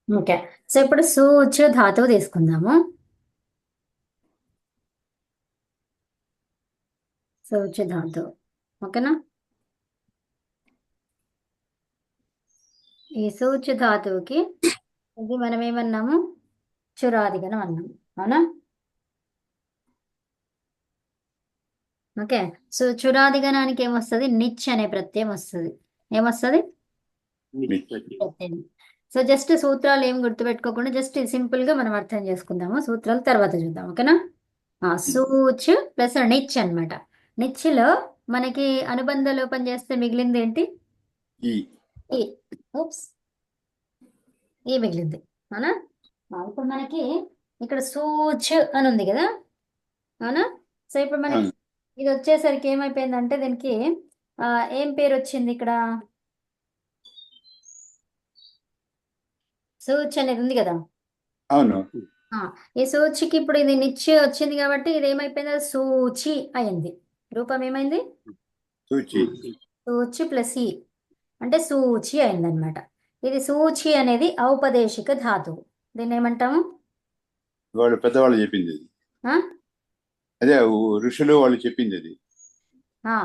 Okay. So ఇప్పుడు సూచ్ ధాతువు తీసుకుందాము. సూచ్ ధాతువు. ఓకేనా? ఈ సూచ్ ధాతువుకి ఇది మనం ఏమన్నాము? చురాదిగణం అన్నాము. అవునా? ఓకే. సో చురాదిగణానికి ఏమొస్తుంది? నిచ్ అనే ప్రత్యయం వస్తుంది. ఏమొస్తుంది? ప్రత్యయం. సో జస్ట్ సూత్రాలు ఏం గుర్తుపెట్టుకోకుండా జస్ట్ సింపుల్ గా మనం అర్థం చేసుకుందాము. సూత్రాలు తర్వాత చూద్దాం. ఓకేనా? సూచ్ ప్లస్ నిచ్ అన్నమాట. నిచ్లో మనకి అనుబంధ లోపం చేస్తే మిగిలింది ఏంటి? ఈ ఈ. oops, ఈ మిగిలింది. అవునా? ఇప్పుడు మనకి ఇక్కడ సూచ్ అని ఉంది కదా. అవునా? సో ఇప్పుడు మనకి అవును. ఇది వచ్చేసరికి ఏమైపోయిందంటే దీనికి ఆ, ఏం పేరు వచ్చింది ఇక్కడ? సూచ్ అనేది ఉంది కదా. అవును. ఆ, ఈ సూచికి ఇప్పుడు ఇది నిచ్చి వచ్చింది కాబట్టి ఇది ఏమైపోయింది? అది సూచి అయింది. రూపం ఏమైంది? సూచి. సూచి ప్లస్ ఈ అంటే సూచి అయిందనమాట. ఇది సూచి అనేది ఔపదేశిక ధాతువు. దీన్ని ఏమంటాము? వాళ్ళు పెద్దవాళ్ళు చెప్పింది అది. ఆ? అదే ఋషులు వాళ్ళు చెప్పింది అది. ఆ,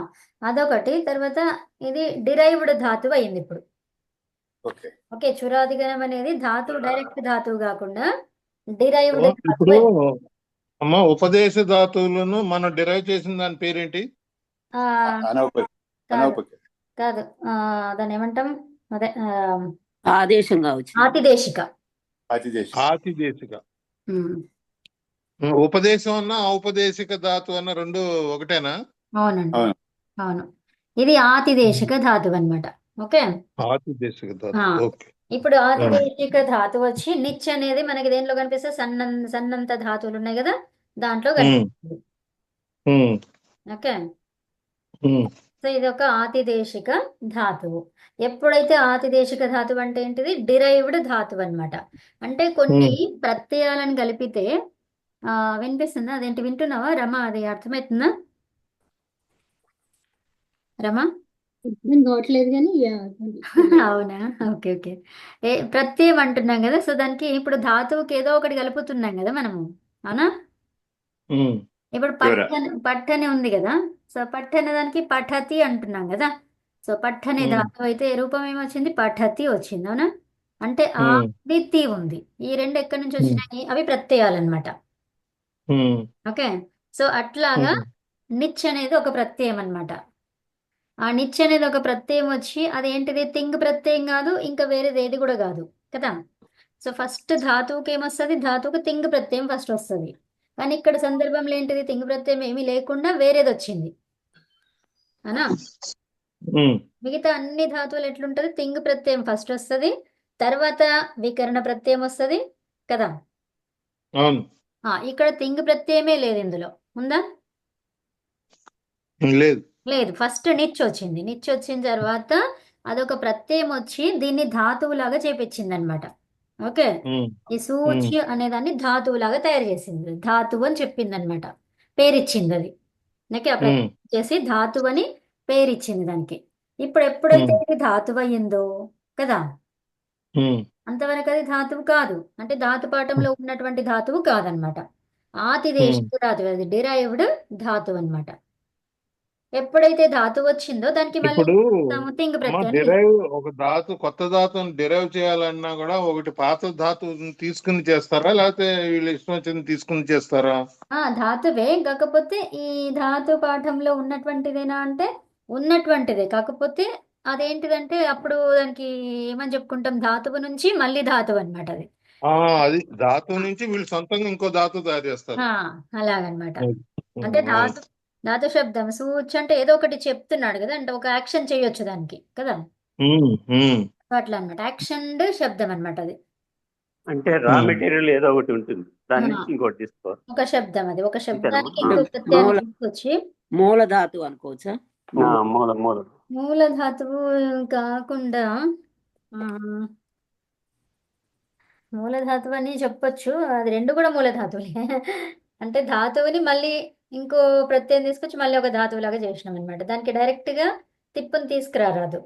అదొకటి. తర్వాత ఇది డిరైవ్డ్ ధాతువు అయింది ఇప్పుడు. ఓకే. ఓకే. చురాదిగణం అనేది ధాతువు, డైరెక్ట్ ధాతువు కాకుండా డిరైవ్డ్ ధాతువు ఇప్పుడు అయింది. అమ్మ ఉపదేశ ధాతువులను మనం డిరైవ్ చేసిన దాని పేరేంటి? ఆ, అనౌప కాదు అనౌపక కాదు దాన్ని ఏమంటాం? అదే ఆదేశంగా వచ్చింది. ఆతిదేశిక. అతిదేశం. ఆతిదేశిక. ఉమ్, ఉపదేశం అన్న ఔపదేశిక ధాతు అన్న రెండు ఒకటేనా? అవునండి. అవును. అవును. ఇది ఆతిదేశిక ధాతువు అన్నమాట. ఓకే. ఆతిదేశిక ఆ, ధాతు. ఓకే. ఇప్పుడు ఆతిదేశిక ధాతువు వచ్చి నిచ్ అనేది మనకి దేంట్లో కనిపిస్తుంది? సన్నంత ధాతువులు ఉన్నాయి కదా, దాంట్లో కనిపిస్తుంది. ఓకే. సో ఇది ఒక ఆతిదేశిక ధాతువు. ఎప్పుడైతే ఆతిదేశిక ధాతువు అంటే ఏంటిది? డిరైవ్డ్ ధాతువు అన్నమాట. అంటే కొన్ని ప్రత్యయాలను కలిపితే వినిపిస్తుందా? అదేంటి, వింటున్నావా రమ? అది అర్థమవుతుందా రమ? అర్థం కావట్లేదు కానీ అవునా? Okay okay. ప్రత్యయం అంటున్నాం కదా, సో దానికి ఇప్పుడు ధాతువుకి ఏదో ఒకటి కలుపుతున్నాం కదా మనము. అవునా? ఇప్పుడు చివర. పట్టని ఉంది కదా. సో పట్టని దానికి పఠతి అంటున్నాం కదా. సో పట్టని ధాతువు అయితే రూపం ఏమొచ్చింది? పఠతి వచ్చింది. అవునా? అంటే తి ఉంది. ఈ రెండు ఎక్కడి నుంచి వచ్చినాయి? అవి ప్రత్యయాలు అన్నమాట. ఓకే. సో అట్లాగా నిచ్ అనేది ఒక ప్రత్యయం అన్నమాట. ఆ నిచ్ అనేది ఒక ప్రత్యయం వచ్చి అదేంటిది? తింగ్ ప్రత్యయం కాదు, ఇంకా వేరేది ఏది కూడా కాదు కదా. సో ఫస్ట్ ధాతువుకి ఏమొస్తుంది? ధాతువుకి తింగ్ ప్రత్యయం ఫస్ట్ వస్తుంది. కానీ ఇక్కడ సందర్భంలో ఏంటిది? తింగ్ ప్రత్యయం ఏమీ లేకుండా వేరేది వచ్చింది. అనా? మిగతా అన్ని ధాతువులు ఎట్లుంటది? తింగ్ ప్రత్యయం ఫస్ట్ వస్తుంది, తర్వాత వికరణ ప్రత్యయం వస్తుంది కదా. అవును. ఇక్కడ తింగ్ ప్రత్యయమే లేదు ఇందులో. ఉందా? లేదు. లేదు. ఫస్ట్ నిచ్ వచ్చింది. నిచ్ వచ్చిన తర్వాత అదొక ప్రత్యయం వచ్చి దీన్ని ధాతువులాగా చేపించింది అనమాట. ఓకే. ఈ సూచి అనేదాన్ని ధాతువులాగా తయారు చేసింది. ధాతువు అని చెప్పింది అనమాట. పేరిచ్చింది అది. ఓకే. ఆ ప్రత్యయం చేసి ధాతువు అని పేరిచ్చింది దానికి. ఇప్పుడు ఎప్పుడైతే ఇది ధాతువు అయ్యిందో కదా, అంతవరకు అది ధాతువు కాదు. అంటే ధాతు పాఠంలో ఉన్నటువంటి ధాతువు కాదనమాట. ఆతిదేశిక ధాతువు, అది డిరైవ్డ్ ధాతువు అనమాట. ఎప్పుడైతే ధాతువు వచ్చిందో దానికి మళ్ళీ ఇప్పుడు తింగ్ ప్రత్యయం డిరైవ్ ఒక ధాతు కొత్త ధాతుని డిరైవ్ చేయాలన్నా కూడా ఒకటి పాత ధాతుని తీసుకుని చేస్తారా, లేకపోతే వీళ్ళు ఇష్టం వచ్చింది తీసుకుని చేస్తారా? ధాతువే, కాకపోతే ఈ ధాతు పాఠంలో ఉన్నటువంటిదేనా అంటే ఉన్నటువంటిదే. కాకపోతే అదేంటిదంటే అప్పుడు దానికి ఏమని చెప్పుకుంటాం? ధాతువు నుంచి మళ్ళీ ధాతువు అనమాట అది. అది ధాతు నుంచి వీళ్ళు సొంతంగా ఇంకో ధాతు తయారు చేస్తారు. అలాగనమాట. అంటే ధాతు శబ్దం సూచ్ అంటే ఏదో ఒకటి చెప్తున్నాడు కదా, అంటే ఒక యాక్షన్ చేయొచ్చు దానికి కదా. అట్లా అనమాట. యాక్షన్ శబ్దం అనమాట అది. అంటే రా మెటీరియల్ ఏదో ఒకటి ఉంటుంది, దాని నుంచి ఇంకోటి తీసుకోవాలి. ఒక శబ్దం అది. ఒక శబ్దానికి అంతేనా? ఇంకో ప్రత్యయాన్ని తీసుకొచ్చి మూల ధాతు అనుకోవచ్చా? మూల మూల మూల ధాతువు కాకుండా ఆ, మూల ధాతువు అని చెప్పొచ్చు. అది రెండు కూడా మూల ధాతువులే. అంటే ధాతువుని మళ్ళీ ఇంకో ప్రత్యయం తీసుకొచ్చి మళ్ళీ ఒక ధాతువు లాగా చేసినాం అనమాట. దానికి డైరెక్ట్ గా తిప్పుని తీసుకురారాదు.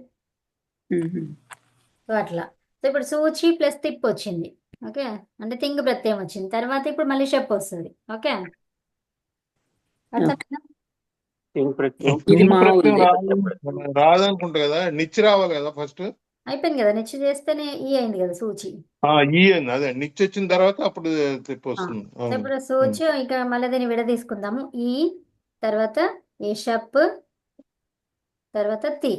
సో అట్లా. సో ఇప్పుడు సూచి ప్లస్ తిప్పు వచ్చింది. ఓకే, అంటే తింగ్ ప్రత్యయం వచ్చింది. తర్వాత ఇప్పుడు మళ్ళీ షెప్ వస్తుంది. ఓకే, అర్థమైందా? తింగ్ ప్రత్యయం ఇది తింగ్ మామూలుదే. ప్రత్యయం రాదనుకుంటా కదా, నిచ్చి రావాలి కదా ఫస్ట్. అయిపోయింది కదా, నిచ్చి చేస్తేనే ఈ అయింది కదా సూచి. ఈ అని అదే నిచ్చి వచ్చిన తర్వాత అప్పుడు తిప్పి ఆ, వస్తుంది. సో అవును. ఇప్పుడు సూచి ఇక మళ్ళీ దీన్ని విడదీసుకుందాము. ఈ తర్వాత ఏ షప్ తర్వాత తి.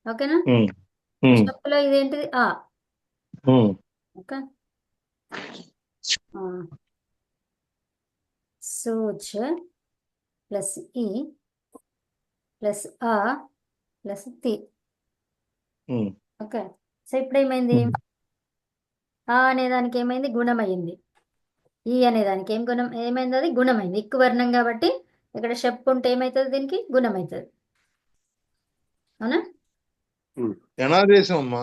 ఓకేనా? ఉమ్, ఈ ఉమ్, షప్పులో ఇదేంటిది ఆ. ఉమ్, ఓకే, ఆ, సూచ్ ప్లస్ ఈ ప్లస్ ఆ ప్లస్ తి. ఉమ్, ఓకే, సో ఇప్పుడు ఏమైంది? ఉమ్. ఆ అనే దానికి ఏమైంది? గుణమైంది. ఈ అనే దానికి ఏం గుణం ఏమైంది? అది గుణమైంది. ఇక్కు వర్ణం కాబట్టి ఇక్కడ షప్ ఉంటే ఏమవుతుంది? దీనికి గుణమవుతుంది. అవునా? ఎనాదేశం అమ్మా.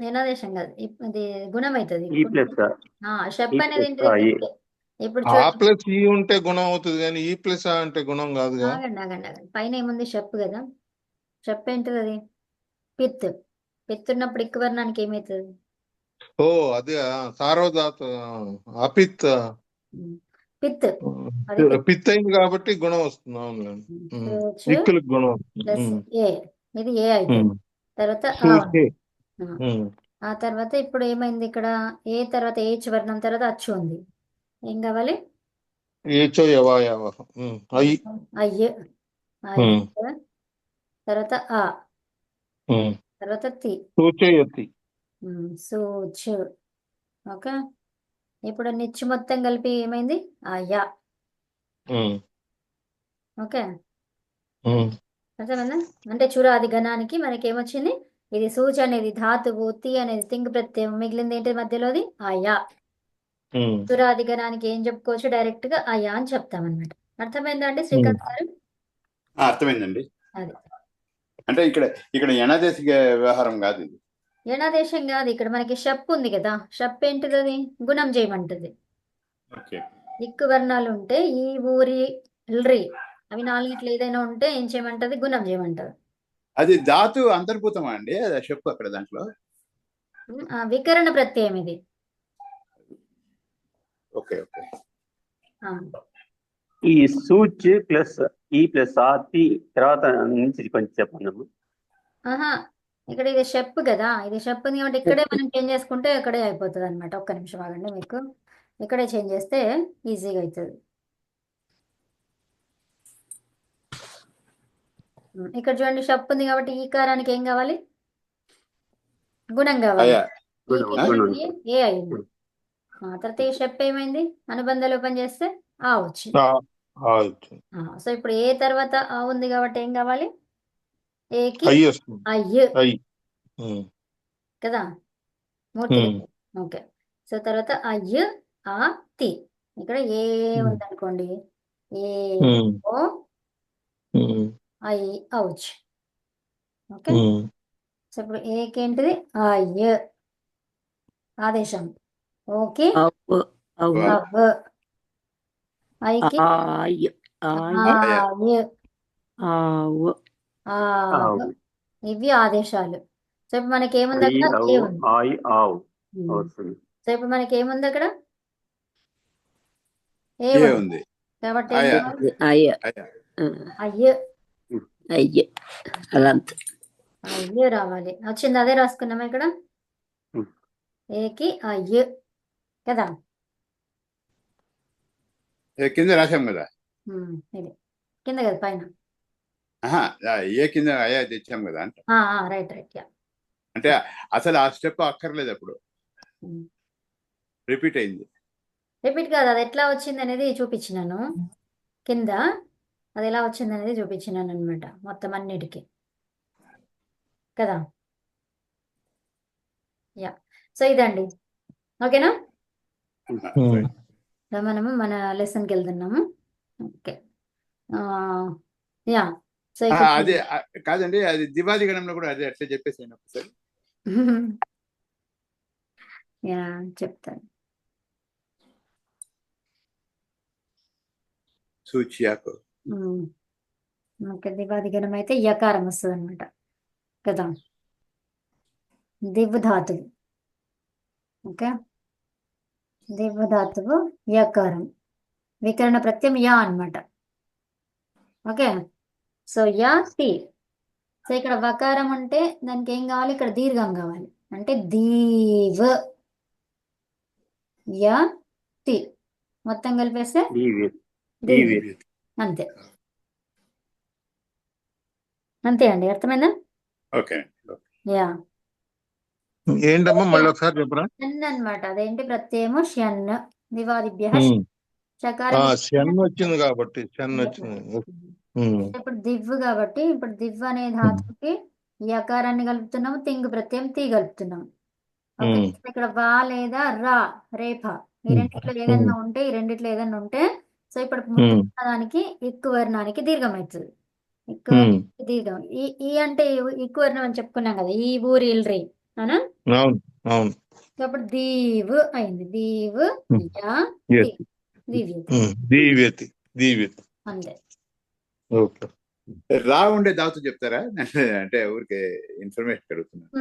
ఏనాదేశం కాదు, ఇది గుణమవుతుంది. ఈ ప్లస్ షప్ ఈ అనేది ప్లస్ ఏంటిది? ఏ. పెట్టె. ఇప్పుడు ఆ చూడండి, ప్లస్ ఈ ఉంటే గుణం అవుతుంది కానీ ఈ ప్లస్ ఆ అంటే గుణం కాదుగా. ఆగండి ఆగండి ఆగండి. పైన ఏముంది? షప్ కదా. షప్ ఏంటిది? అది పిత్. పిత్ ఉన్నప్పుడు ఇక్కు వర్ణానికి ఏమవుతుంది? ఓ అది సార్వధాతు అపిత్ పిత్. అది పిత్. పిత్ అయింది కాబట్టి గుణం వస్తుంది. అవునులేండి. సూచ్ ఇక్కులకు గుణం వస్తుంది. ప్లస్ ఏ, ఇది ఏ అవుతుంది. తర్వాత ఆ సూచి. ఉంది. ఆ తర్వాత ఇప్పుడు ఏమైంది? ఇక్కడ ఏ తర్వాత ఏచ్ వర్ణం తర్వాత అచ్చు ఉంది. ఏం కావాలి? ఏచో యవాయవ. అయి. అయ్యే. అయ్యే తర్వాత ఆ తర్వాత తి. సూచయతి. సూచ్. ఓకే, ఇప్పుడు నిచ్చు మొత్తం కలిపి ఏమైంది? అయ్యా. ఓకే, అర్థమైందా? అంటే చూడు, అది గణానికి మనకి ఏమొచ్చింది? ఇది సూచ్ అనేది ధాతువు, తి అనేది తింగ్ ప్రత్యయం, మిగిలింది ఏంటి మధ్యలోది? అయా. తురాది గణానికి ఏం చెప్పుకోవచ్చు? డైరెక్ట్ గా అయా అని చెప్తామన్నమాట. అర్థమైందా అండి శ్రీకాంత్ గారు? అర్థమైందండి. అది అంటే ఇక్కడ ఎనాదేశ వ్యవహారం కాదు ఇది. ఏనాదేశం కాదు, ఇక్కడ మనకి షప్ ఉంది కదా. షప్ ఏంటిది? అది గుణం చేయమంటది. ఓకే. ఇక్కు వర్ణాలు ఉంటే ఈ ఊరి ల్రి అవి నాలుగిట్లు ఏదైనా ఉంటే ఏం చేయమంటది? గుణం చేయమంటది. అది ధాతు అంతర్భూతమా అండి? అది చెప్పు అక్కడ దాంట్లో. వికరణ ప్రత్యయం ఇది. Okay okay. ఆ, ఈ సూచ్ ప్లస్ ఈ ప్లస్ ఆ తి తర్వాత నుంచి కొంచెం చెప్పండి. ఆహా, ఇక్కడ ఇది షప్ కదా. ఇది షప్ ఉంది కాబట్టి ఇక్కడే మనం చేంజ్ చేసుకుంటే ఇక్కడే అయిపోతుంది అనమాట. ఒక్క నిమిషం ఆగండి, మీకు ఇక్కడే చేంజ్ చేస్తే ఈజీగా అవుతుంది. ఇక్కడ చూడండి, షప్ ఉంది కాబట్టి ఈ కారానికి ఏం కావాలి? గుణం కావాలి. అయ్యా. ఏ అయింది. తర్వాత ఈ షప్ ఏమైంది? అనుబంధ లోపం చేస్తే ఆ వచ్చింది. సో ఇప్పుడు ఏ తర్వాత ఆ ఉంది కాబట్టి ఏం కావాలి? ఏకి అయ్య్ కదా, మూర్తి. ఓకే, సో తర్వాత అయ్య్ ఆ తి. ఇక్కడ ఏ ఉందనుకోండి, ఏ ఓ ఐ ఔచ్. ఓకే, సో ఇప్పుడు ఏకి ఏంటిది? అయ్య్ ఆదేశం. ఓకే, అవ్ అవ్ అవ్. ఐకి ఆయ్ ఆయ్ ఆవ్ ఆవ్. ఇవి ఆదేశాలు. సో ఇప్పుడు మనకి ఏముంది అక్కడ? ఏ ఉంది. ఐ ఆవ్ ఉమ్. వస్తుంది. సో ఇప్పుడు మనకి ఏముంది అక్కడ? ఏ ఏ ఉంది ఉంది. కాబట్టి ఏం అయ్యా. కావాలి? అయ్య అయ్యా. అయ్య్ అయ్య అలంత అయ్య్ రావాలి. వచ్చింది, అదే రాసుకున్నామా ఇక్కడ. ఏకి అయ్య్ కదా. కింద రాశాం కదా. ఇది కింద కదా, పైన. ఏ కింద అయ్యా తెచ్చాం కదా అంట. Right right, yeah. అంటే అసలు ఆ స్టెప్ అక్కర్లేదు, అప్పుడు రిపీట్ అయింది. రిపీట్ కాదు, అది ఎట్లా వచ్చింది అనేది చూపించినాను కింద. అది ఎలా వచ్చింది అనేది చూపించినాను అనమాట, మొత్తం అన్నిటికీ కదా. యా, సో ఇదండి. ఓకేనా? సో మనము మన లెసన్కి వెళ్తున్నాము. Okay, yeah. సో అదే కాదండి, అది దివాది గణంలో కూడా అదే అట్లా చెప్పేసి ఒకసారి. యా, చెప్తాను. సూచ్యాకు. ఓకే, దివాది గణం అయితే యకారం వస్తుంది అనమాట కదా. దివ్ ధాతువు. ఓకే, దివ్వ ధాతువు యకారం, వికరణ ప్రత్యయం యా అన్నమాట. ఓకే, సో యా తి. సో ఇక్కడ వకారం అంటే దానికి ఏం కావాలి, ఇక్కడ దీర్ఘం కావాలి. అంటే దీవ్ యా తి మొత్తం కలిపేస్తే దీవ్యతి దీవ్. దీవ్యతి. అంతే అంతే అండి, అర్థమైందా? ఓకే. యా ఏంటమ్మా మళ్ళీ ఒకసారి చెప్పరా? షన్ అన్నమాట. అదేంటి ప్రత్యయము షన్, దివాదిభ్య ఉమ్. చకారం. షన్ వచ్చింది కాబట్టి షన్ వచ్చింది. ఉమ్. ఇప్పుడు దివ్వు కాబట్టి ఇప్పుడు దివ్వు అనే ధాతువుకి ఈ అకారాన్ని కలుపుతున్నాము, తింగు ప్రత్యయం తీ కలుపుతున్నాము. ఓకే, ఉమ్. ఇక్కడ వా లేదా రా, రేఫ, ఈ రెండిట్లో ఏదన్నా ఉంటే ఈ రెండిట్లో ఏదన్నా ఉంటే సో ఇప్పుడు ఉమ్. దానికి ఎక్కువ వర్ణానికి దీర్ఘం అవుతుంది. ఎక్కువ ఉమ్. దీర్ఘం ఈ అంటే ఎక్కువ వర్ణం అని చెప్పుకున్నాం కదా, ఈ ఊరి ఇల్రి అవునా. అవును అవును. సో అప్పుడు దీవు అయింది, దీవు యా తి, యతి. దివ్యతి. దీవ్యతి దీవ్యతి. అంతే. ఓకే. రా ఉండే ధాతు చెప్తారా? అంటే ఊరికే ఇన్ఫర్మేషన్ అడుగుతున్నాను.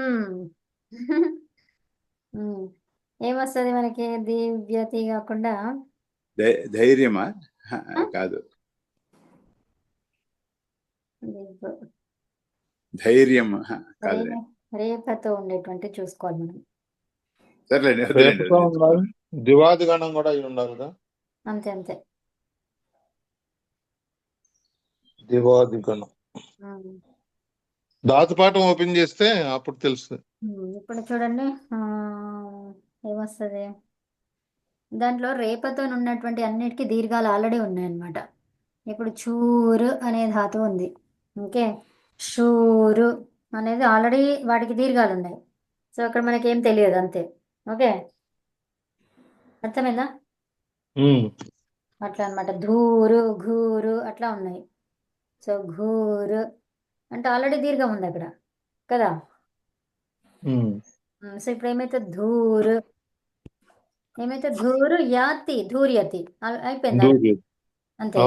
ఏమొస్తుంది మనకి దివ్యతి కాకుండా? ధైర్యమా? కాదు, దివ్వు. ధైర్యం కాదు. రేపతో ఉండేటువంటి చూసుకోవాలి మనం. సర్లేండి, రేపుతో ఉండాలి, దివాది గణం కూడా అయి ఉండాలిగా. అంతే అంతే. దివాది గణం ధాతుపాఠం ఓపెన్ చేస్తే అప్పుడు తెలుస్తుంది. ఇప్పుడు చూడండి ఏమొస్తుంది, దాంట్లో రేపతో ఉన్నటువంటి అన్నిటికీ దీర్ఘాలు ఆల్రెడీ ఉన్నాయన్నమాట. ఇప్పుడు చూరు అనే ధాతువు ఉంది. ఓకే, షూరు అనేది ఆల్రెడీ వాటికి దీర్ఘాలు ఉన్నాయి. సో అక్కడ మనకి ఏం తెలియదు అంతే. ఓకే, అర్థమైందా? అట్లా అన్నమాట. ధూరు ఘూరు అట్లా ఉన్నాయి. సో ఘూరు అంటే ఆల్రెడీ దీర్ఘం ఉంది అక్కడ కదా. సో ఇప్పుడు ఏమైతే ధూరు, ఏమైతే ధూరు యాతి, ధూర్యతి అయిపోయింది అంతే.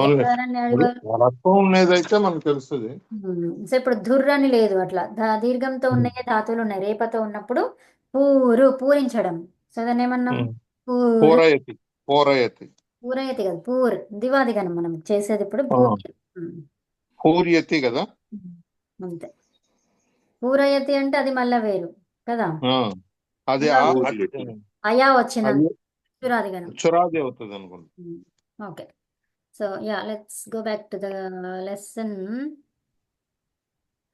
రత్వం ఉండేదైతే మనకు తెలుస్తుంది. సో ఇప్పుడు ధుర్ అని లేదు, అట్లా దీర్ఘంతో ఉన్నాయి ధాతువులు ఉన్నాయి. రేపతో ఉన్నప్పుడు పూరు, పూరించడం. సో దాన్ని ఏమన్నాం? పూరు, పూరయతి పూరయతి పూరయతి కదా, పూర్ దివాదిగనం మనం చేసేది ఇప్పుడు పూర్యతి కదా. అంతే. పూరయతి అంటే అది మళ్ళా వేరు కదా. అది అయా వచ్చిన చురాదిగనం, చురాది అవుతుంది అనుకుంటా. Okay, so yeah let's go back to the lesson.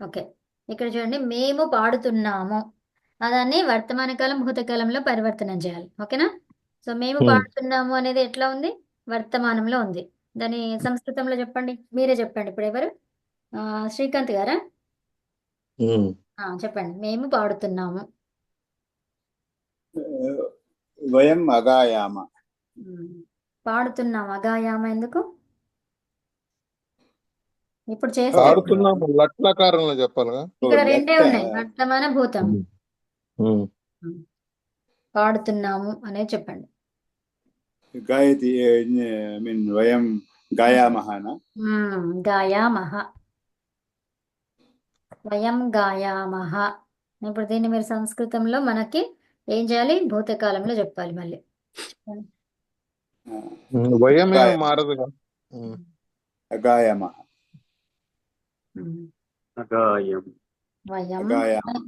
Okay, ఇక్కడ చూడండి, మేము పాడుతున్నాము దాన్ని వర్తమాన కాలం భూతకాలంలో పరివర్తనం చేయాలి. ఓకేనా. సో మేము పాడుతున్నాము అనేది ఎట్లా ఉంది, వర్తమానంలో ఉంది. దాని సంస్కృతంలో చెప్పండి, మీరే చెప్పండి. ఇప్పుడు ఎవరు, శ్రీకాంత్ గారా? చెప్పండి, మేము పాడుతున్నాము. వయం అగాయామ. పాడుతున్నాము, అగాయామ ఎందుకు? ఇప్పుడు పాడుతున్నాము లట్లకారంలో చెప్పాలిగా. ఇక్కడ రెండే ఉన్నాయి, వర్తమాన భూతం. పాడుతున్నాము అనేది చెప్పండి. గాయతి మీన్ వయం గాయామహనా? గాయామహ, వయం గాయామహ. ఇప్పుడు దీన్ని మీరు సంస్కృతంలో మనకి ఏం చేయాలి, భూతకాలంలో చెప్పాలి మళ్ళీ. వయమే మారదుగా. అగాయమహ. వయం,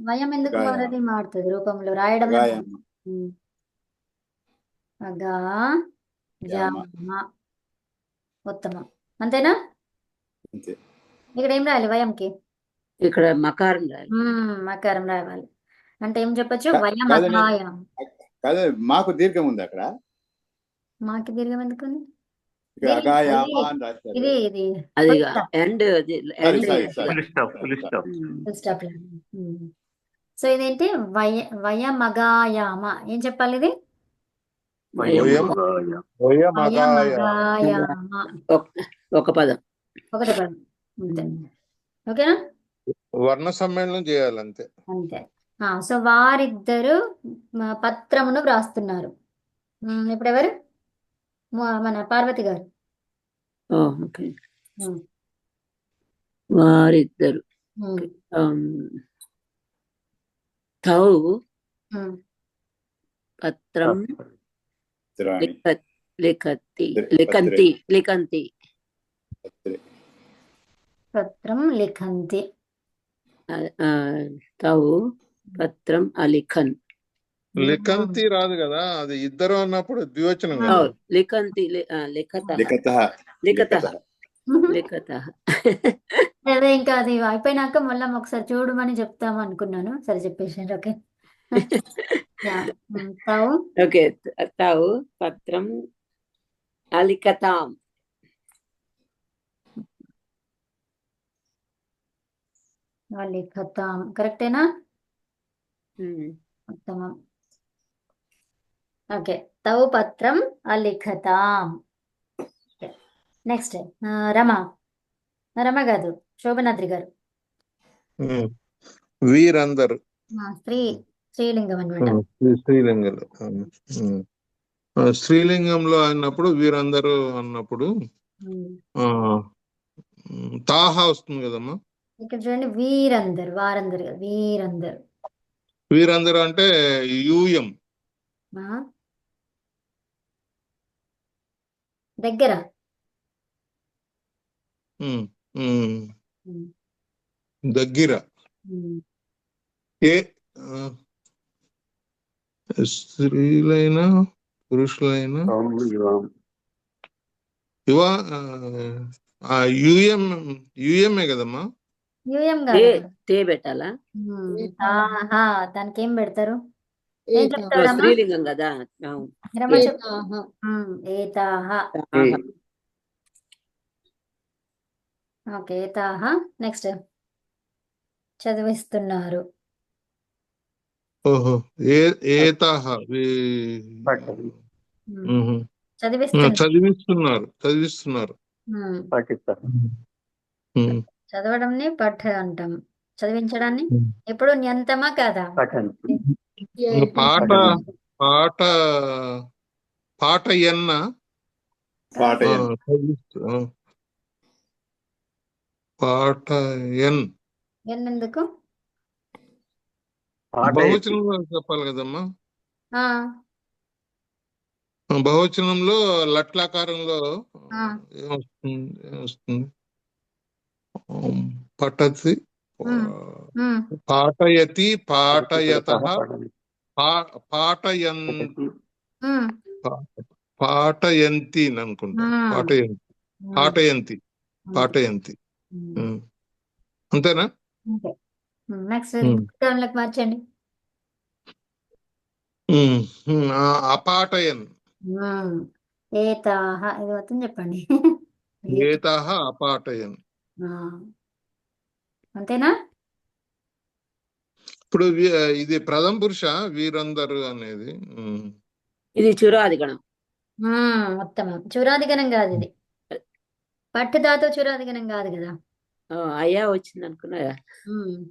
వయం ఎందుకు మారది, మారుతుంది రూపంలో రాయడం. అగా యామ, ఉత్తమం. అంతేనా? ఇక్కడ ఏం రాయాలి వయంకి? ఇక్కడ మకారం రాయాలి. మకారం రాయాలి. అంటే ఏం చెప్పచ్చు, వయం అగాయం. కాదు, మాకు దీర్ఘం ఉంది అక్కడ. మాకి దీర్ఘం ఎందుకుంది? ఇది ఇది అది ఎండ్ సో ఇదేంటి, వయమగాయామ. ఏం చెప్పాలి ఇది? ఒక పదం, ఒకటి పదం. అంతే. ఓకేనా. వర్ణ సమ్మేళనం చేయాలి అంతే. అంతే. సో వారిద్దరు పత్రమును వ్రాస్తున్నారు. ఇప్పుడు ఎవరు, మన పార్వతి గారు. వారిద్దరు తౌ పత్రం పత్రాణి లిఖతి పత్రే లిఖంతి పత్రే పత్రం లిఖంతి. తౌ పత్రం అలిఖన్. లిఖంతి రాదు కదా, అది ఇద్దరు అన్నప్పుడు ద్వివచనం ఆ. కదా. లిఖంతి లిఖత లిఖతః లిఖత లిఖతః లిఖత. అదే ఇంకా అది అయిపోయినాక మళ్ళీ ఒకసారి చూడమని చెప్తాము అనుకున్నాను. సరే చెప్పేసారు. ఓకే. తౌ ఓకే. తౌ పత్రం అలిఖతాం. లిఖతాం కరెక్టేనా? ఉత్తమం. ఓకే. తౌ పత్రం అలిఖతాం. నెక్స్ట్ రమ కాదు, శోభనాద్రి గారు. వీరందరు స్త్రీలింగం అనమాట. స్త్రీలింగంలో. స్త్రీలింగంలో అన్నప్పుడు వీరందరూ అన్నప్పుడు తాహ వస్తుంది కదమ్మా. ఇక్కడ చూడండి, వీరందరు, వారందరు కాదు, వీరందరు. వీరందరూ అంటే యూయం. దగ్గర దగ్గర ఏ స్త్రీలైనా పురుషులైనా యూఎంఏ కదమ్మా. యూఎం కాదు. తే పెట్టాలా? దానికి ఏం పెడతారు? ఏం ఏతాహ. చెప్తాడమ్మా? స్త్రీలింగం కదా. రమ చెప్పు. ఏతాహ. ఏతాహ. ఓకే. ఏతాహ. నెక్స్ట్ చదివిస్తున్నారు. ఓహో. ఏతాహ చదివిస్తున్నారు. చదివిస్తున్నారు. పాటిస్తారు. చదవడంని పఠ అంటాం. చదివించడాన్ని ఎప్పుడు న్యంతమా కాదా? పఠంతి. పాట పాట పాటయన్న పాఠయన్ పాటయన్ ఎందుకు? బహువచనంలో చెప్పాలి కదమ్మా. ఆ, బహువచనంలో లట్లాకారంలో ఆ. ఏమొస్తుంది? పఠతి ఉమ్, పాఠయతి పాఠయతః పాఠయన్ ఉమ్, పాఠయంతి అనుకుంటా. పాఠయంతి పాఠయంతి. అంతేనా? ఓకే. నెక్స్ట్ భూతకాలంలోకి మార్చండి. అపాఠయన్. ఏతాహ ఇది మొత్తం చెప్పండి. ఏతాహ అపాఠయన్. అంతేనా? ఇప్పుడు ఇది ప్రథమ పురుష వీరందరూ అనేది. ఇది చురాదిగణం. ఉత్తమం. చురాదిగణం కాదు ఇది. పట్టుదాతో చురాదిగణం కాదు కదా. అయ్యా వచ్చింది అనుకున్నా.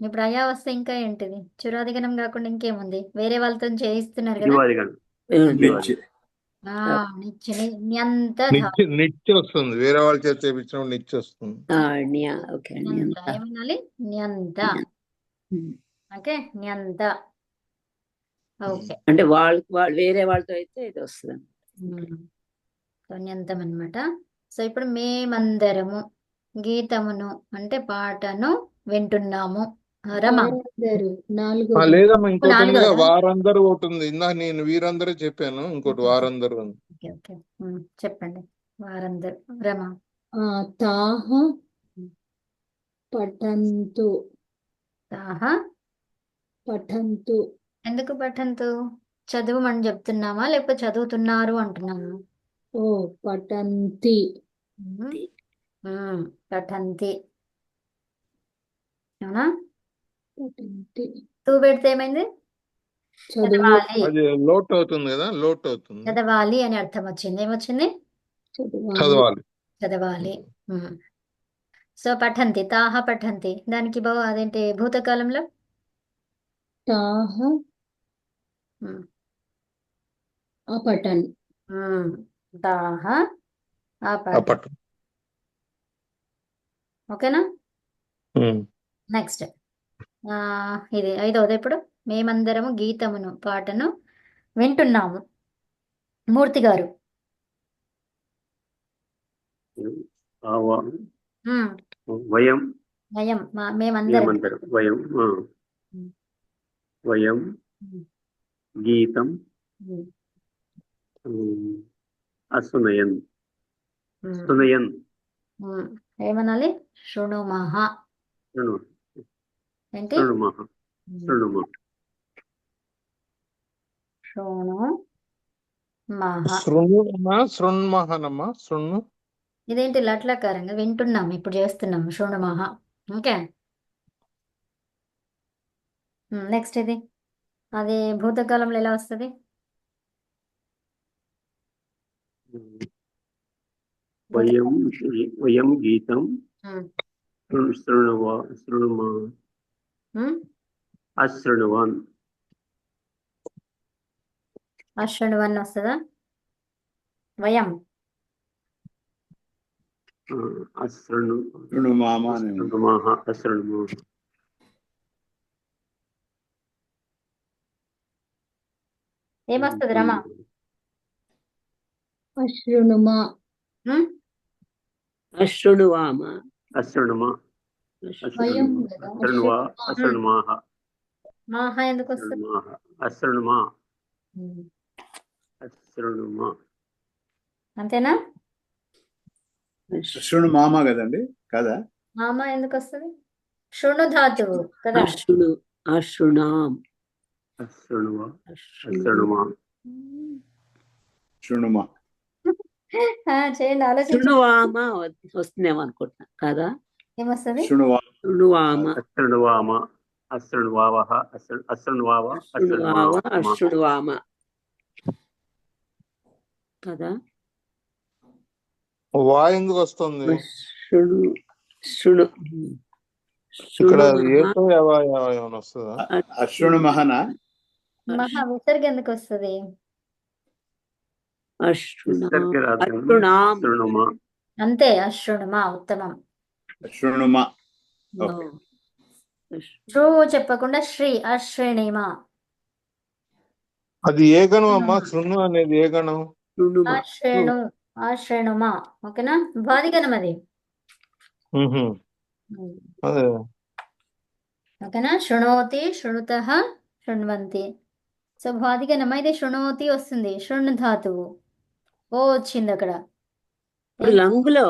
ఇప్పుడు అయా వస్తే ఇంకా ఏంటిది? చురాదిగణం కాకుండా ఇంకేముంది? వేరే వాళ్ళతో చేయిస్తున్నారు కదా. యువాదిగణం. న్యంత నిత్య వస్తుంది. వేరే వాళ్ళ చేత చేయించినప్పుడు నిత్య వస్తుంది. ఏమనాలి? న్యంత. ఓకే. న్యంత. ఓకే. అంటే వాళ్ళు వేరే వాళ్ళతో అయితే ఇది వస్తుంది. న్యంతం అన్నమాట. సో ఇప్పుడు మేమందరము గీతమును అంటే పాటను వింటున్నాము. రమ లేదమ్మా, ఇంకోటి ఉందిగా, వారందరూ ఒకటి ఉంది. ఇందాక నేను వీరందరూ చెప్పాను, ఇంకోటి వారందరూ ఉంది. ఓకే. ఓకే. చెప్పండి. వారందరూ. రమ తాహ పఠంతు. తాహ పఠంతు. ఎందుకు పఠంతు? చదువుమని చెప్తున్నామా లేకపోతే చదువుతున్నారు అంటున్నామా? ఓ పఠంతి. పఠంతి. అవునా? పఠంతి. తూ పెడితే ఏమైంది? చదువు. చదవాలి. అది లోట్ అవుతుంది కదా, లోట్ అవుతుంది. చదవాలి అని అర్థం వచ్చింది. ఏమొచ్చింది? చదవాలి. చదవాలి. సో పఠంతి. తాహ పఠంతి. దానికి అదేంటి భూతకాలంలో? తాహ అపఠన్. తాహ అపఠన్. అపఠన్. ఓకేనా? నెక్స్ట్ ఇది 5వది. ఇప్పుడు మేమందరము గీతమును పాటను వింటున్నాము. మూర్తి గారు. ఆవ ఉమ్, వయం నయం మేమందరం. ఏమంటారు వయం ఉమ్, వయం ఉమ్, గీతం ఉమ్, అసునయన్ ఉమ్, సునయన్ ఉమ్. ఏమనాలి? శృణుమః. శృణు ఏంటి? శృణుమః ఉమ్, శృణుమః శృణుమః. శృణ్మహనమ్మా శృణు. ఇదేంటి లట్లకారంగా వింటున్నాం, ఇప్పుడు చేస్తున్నాం శృణుమః. ఓకే, నెక్స్ట్ ఇది అది భూతకాలంలో ఎలా వస్తుంది? వయం వయం గీతం ఉమ్, శృణుమా ఉమ్. అశృణువాన్ అశృణువన్ వస్తుందా? వయం శృణుమామ అని ఉంది. అశృణుమాహ అశృణుమాహ ఏమొస్తుంది రమా? అశృణుమా ఉమ్? అశృణువామ అశృణుమా వయం కదా అశృణువా అశృణుమా అశృణుమాహ మాహ ఎందుకు వస్తుంది? అశృణుమాహ అశృణుమా ఉమ్. అశృణుమా అంతేనా? శృణుమామ కదండి, కదా? మామ ఎందుకు వస్తుంది? శృణు ధాతువు కదా. అశృణాం అశృణువా అశృణుమా శృణుమ. చేయండి, ఆలోచించండి. శృణువామ వస్తుందేమో అనుకుంటున్నా కదా. ఏమొస్తుంది? శృణువా శృణువామ అశృణువామ అశృణువావహ అశృణువావ శృణువావ అశృణువామ అశృణువామ కదా. వా ఎందుకు వస్తుంది శృణు శృణు ఇక్కడ? శృణుమః ఏతో ఏమైనా వస్తుందా? అశృణుమహన. మహా విసర్గ ఎందుకు వస్తుంది? అశృణాం శృణుమా అంతే, అశృణుమా ఉత్తమం. శృణుమ. ఓకే. శ్రు చెప్పకుండా శ్రీ అశ్రేణిమ. అది ఏ గణం అమ్మా? శృణు అనేది ఏ గణం? శృణుమ అశ్రేణు అశ్రేణుమా. ఓకేనా? భాదిగణం అది. అదే ఓకేనా? శృణోతి శృణుతః శృణ్వంతి. సో భాదిగణం ఇది శృణోతి వస్తుంది, శృణ్ ధాతువు. ఓ వచ్చింది అక్కడ. ఇప్పుడు లంగులో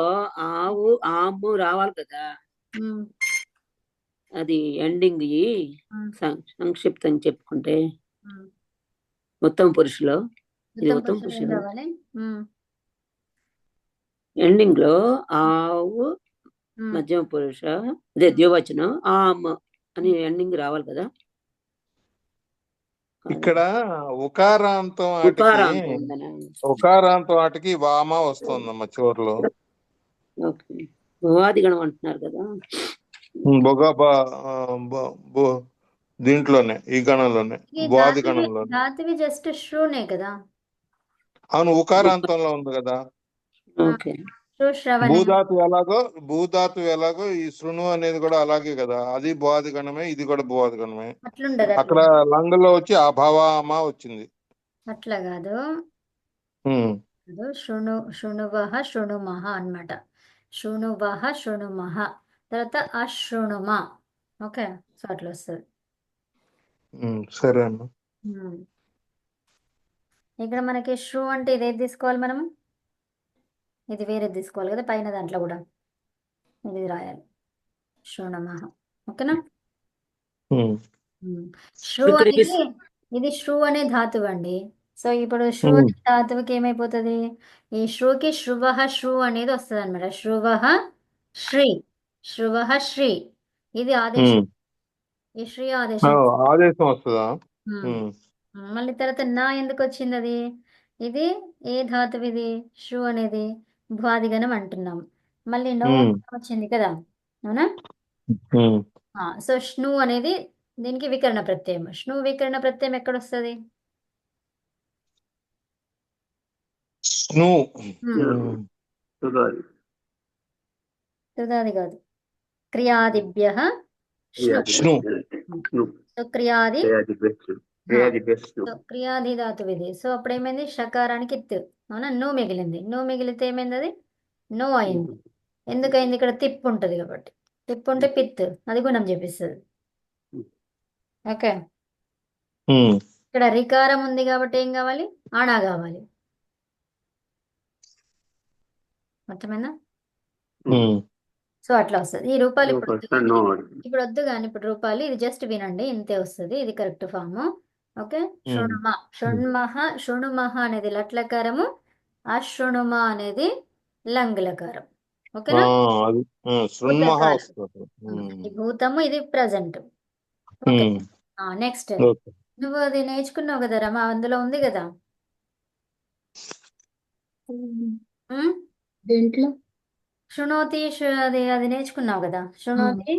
ఆవు ఆము రావాలి కదా. ఉమ్, అది ఎండింగ్ ఉమ్, సంక్షిప్తంగా చెప్పుకుంటే ఉమ్. ఉత్తమ పురుషులో ఇది ఉత్తమ ఉత్తమ పురుషులు ఏం పురుషులు కావాలి? ఉమ్, ఎండింగ్ లో ఆవు ఉమ్. మధ్యమ పురుష అదే ద్వివచనం ఆమ్ అని ఎండింగ్ రావాలి కదా. ఇక్కడ ఉకారాంతం ఉకారాంతం ఉందనా? ఉకారాంతం వాటికి వామ వస్తుందమ్మా చివరిలో. ఓకే, భువాది గణం అంటున్నారు కదా. దీంట్లోనే ఈ గణంలోనే ఈ బువాది ధాతువి గణంలోనే. ధాతువి జస్ట్ శ్రూనే కదా. అవును, ఉకారాంతంలో ఉంది కదా. ఓకే, శ్రుశ్రవణే. భూధాతు ఎలాగో ఈ శృణు అనేది కూడా అలాగే కదా. అది బువాది గణమే, ఇది కూడా బువాది గణమే. అట్లుండదు, అక్కడ లంగలో వచ్చి అభవామ వచ్చింది. అట్లా కాదు. శృణు శృణువః శృణుమః అన్నమాట. శృణువః శృణుమః, తర్వాత అశృణుమ. ఓకే, సో అట్లా వస్తుంది. సరే అమ్మా. ఇక్కడ మనకి శ్రు అంటే ఇదేది తీసుకోవాలి మనము? ఇది వేరేది తీసుకోవాలి కదా, పైన దాంట్లో కూడా ఇది రాయాలి శృణుమః. ఓకేనా? శ్రు అనేది ఇది శ్రు అనే ధాతువు అండి. సో ఇప్పుడు శ్రు అనే ధాతువుకి ఏమైపోతుంది? ఈ శ్రుకి శృవః శ్రు అనేది వస్తుంది అనమాట. శృవః శ్రీ, శృవః శ్రీ. ఇది ఆదేశం, ఈ శ్రీ ఆదేశం. ఆదేశం వస్తుందా? మళ్ళీ తర్వాత నా ఎందుకు వచ్చింది అది? ఇది ఏ ధాతువు ఇది? శ్రు అనేది భ్వాదిగణం అంటున్నాం. మళ్ళీ నో వచ్చింది కదా, అవునా? సోష్ణు అనేది దీనికి వికరణ ప్రత్యయం.ష్ణు వికరణ ప్రత్యయం ఎక్కడ వస్తుంది? తుదాది కాదు, క్రియాదిభ్యః ష్ణు. సో క్రియాది క్రియాది ప్లస్ సో క్రియాది ధాతువు ఇది. సో అప్పుడు ఏమైంది, షకారానికి ఇత్, అవునా, నో మిగిలింది. నో మిగిలితే ఏమైంది, అది నో అయింది. ఎందుకైంది, ఇక్కడ తిప్పు ఉంటుంది కాబట్టి. తిప్పు ఉంటే పిత్, అది గుణం చేపిస్తుంది. ఓకే, ఇక్కడ రికారం ఉంది కాబట్టి ఏం కావాలి, ఆడా కావాలి. అర్థమైందా? సో అట్లా వస్తుంది. ఈ రూపాయలు ఇప్పుడు వద్దు కానీ, ఇప్పుడు వద్దు కానీ ఇప్పుడు రూపాయలు ఇది జస్ట్ వినండి, ఇంతే వస్తుంది. ఇది కరెక్ట్ ఫామ్. ఓకే, శృణుమ, షణ్మహ, శృణుమహ అనేది లట్లకారము, అశృణుమ అనేది లంగ్లకారం. ఓకేనా? అది శృణ్మహ భూతకాలం. వస్తుంది. ఇది భూతము, ఇది ప్రజెంట్. Okay, next okay. నువ్వు అది నేర్చుకున్నావు కదా రమా, అందులో ఉంది కదా. ఉమ్? దేంట్లో? శృణోతి, అది నేర్చుకున్నావు కదా. శృణోతి,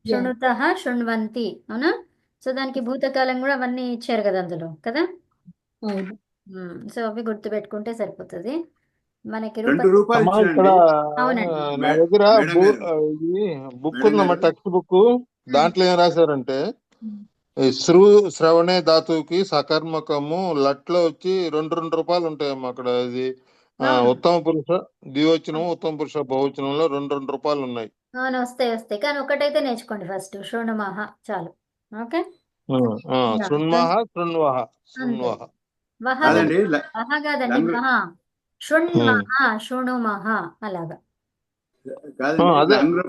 శృణుతః, శృణ్వంతి, అవునా? సో దానికి భూతకాలం కూడా అవన్నీ ఇచ్చారు కదా అందులో కదా. అవును. సో అవి గుర్తు పెట్టుకుంటే సరిపోతుంది మనకి. 2 రూపాయలు అమ్మా ఇక్కడ ఇచ్చారండి. అవునండి. నా దగ్గర మేడం గారు. ఇది బుక్ మేడం ఉందమ్మా, గారు. Text book. దాంట్లో ఏం రాశారంటే ఈ శ్రవణే ధాతువుకి సకర్మకము లట్లో వచ్చి 2 రూపాయలు ఉంటాయమ్మా అక్కడ. ఇది అవును. ఉత్తమ పురుష ద్వివచనం, ఉత్తమ పురుష బహువచనంలో 2 రూపాయలు ఉన్నాయి. అవును, వస్తాయి కానీ ఒకటైతే నేర్చుకోండి ఫస్ట్, శృణుమహ చాలు. ఓకే, శృణ్మహ, శృణ్వహ, అంతే. శృణ్వహ. వహ కాదండి వహ కాదండి, లంగ్ మహ, శృణ్మహ, శృణుమహ అలాగా. కాదండి అదే లంగ్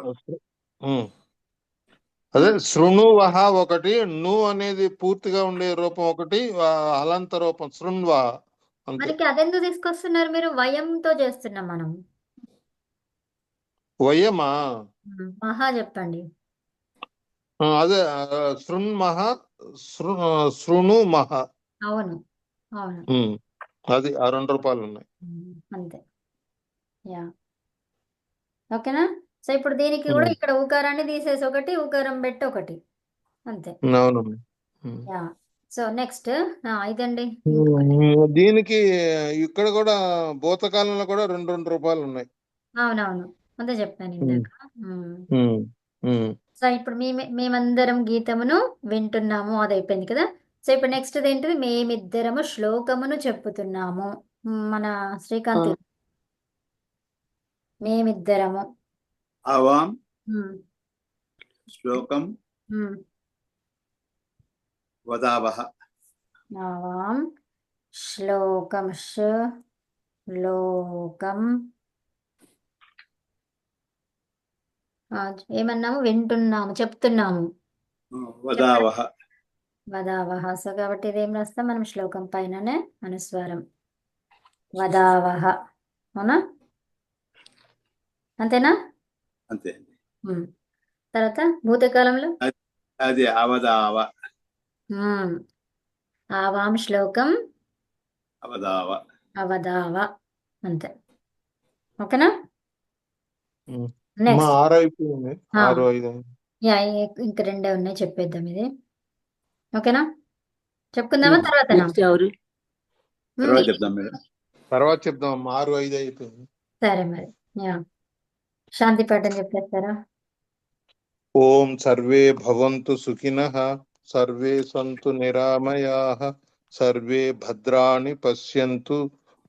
అదే శృణువహ ఒకటి, ను అనేది పూర్తిగా ఉండే రూపం ఒకటి, హలంత రూపం శృణ్వహ అంతే. మనకి అదెందుకు తీసుకొస్తున్నారు మీరు, వయంతో చేస్తున్నాం మనం. వయమా? మహా చెప్పండి. అదే శృణ్మహ, శృణుమహ. అవును, అవును, అది ఆ 2 రూపాయలు ఉన్నాయి. అంతే. యా, ఓకేనా? సో ఇప్పుడు దీనికి కూడా ఇక్కడ ఊకారాన్ని తీసేసి ఒకటి, ఊకారం పెట్టి ఒకటి, అంతే. అవునమ్మా. యా, సో నెక్స్ట్ ఇదండి. దీనికి ఇక్కడ కూడా భూతకాలంలో కూడా 2 రూపాయలు ఉన్నాయి. అవునవును, అదే చెప్పాను ఇందాక. సో ఇప్పుడు మేమందరం గీతమును వింటున్నాము, అది అయిపోయింది కదా. సో ఇప్పుడు నెక్స్ట్ ఏంటిది, మేమిద్దరము శ్లోకమును చెప్పుతున్నాము. మన శ్రీకాంత్, మేమిద్దరము ఆవాం శ్లోకం వదావహ. ఆవాం శ్లోకం, శ్లోకం ఏమన్నాము, వింటున్నాము, చెప్తున్నాము. వదావహ. వదావహ. సో కాబట్టి ఇదేం రాస్తాం మనం, శ్లోకం పైననే అనుస్వారం, వదావహ, అవునా? అంతేనా? అంతే. తర్వాత భూతకాలంలో అది అవదావ. ఆవాం శ్లోకం అవదావ. అవదావ, అంతే. ఓకేనా? మా నెక్స్ట్ 6 అయిపోయింది. 6, 5. యా, ఇంక 2 ఉన్నాయి, చెప్పేద్దాం ఇది. ఓకేనా? చెప్పుకుందామా తర్వాత? నెక్స్ట్ ఎవరు? తర్వాత చెప్దాం మేడం. తర్వాత చెప్దాం. 6, 5 అయిపోయింది. సరే మరి. యా, శాంతి పాఠం చెప్పేస్తారా? ఓం సర్వే భవంతు సుఖినః, సర్వే సంతు నిరామయాః, సర్వే భద్రాణి పశ్యంతు,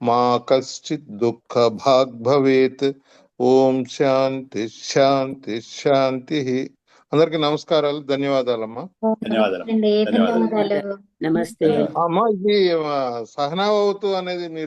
మా కశ్చిత్ దుఃఖ భాగ్ భవేత్. ఓం శాంతి శాంతి శాంతి. అందరికి నమస్కారాలు, ధన్యవాదాలమ్మా. ధన్యవాదాలు. ధన్యవాదాలు. నమస్తే. అమ్మా ఇది సహనావతు అనేది మీరు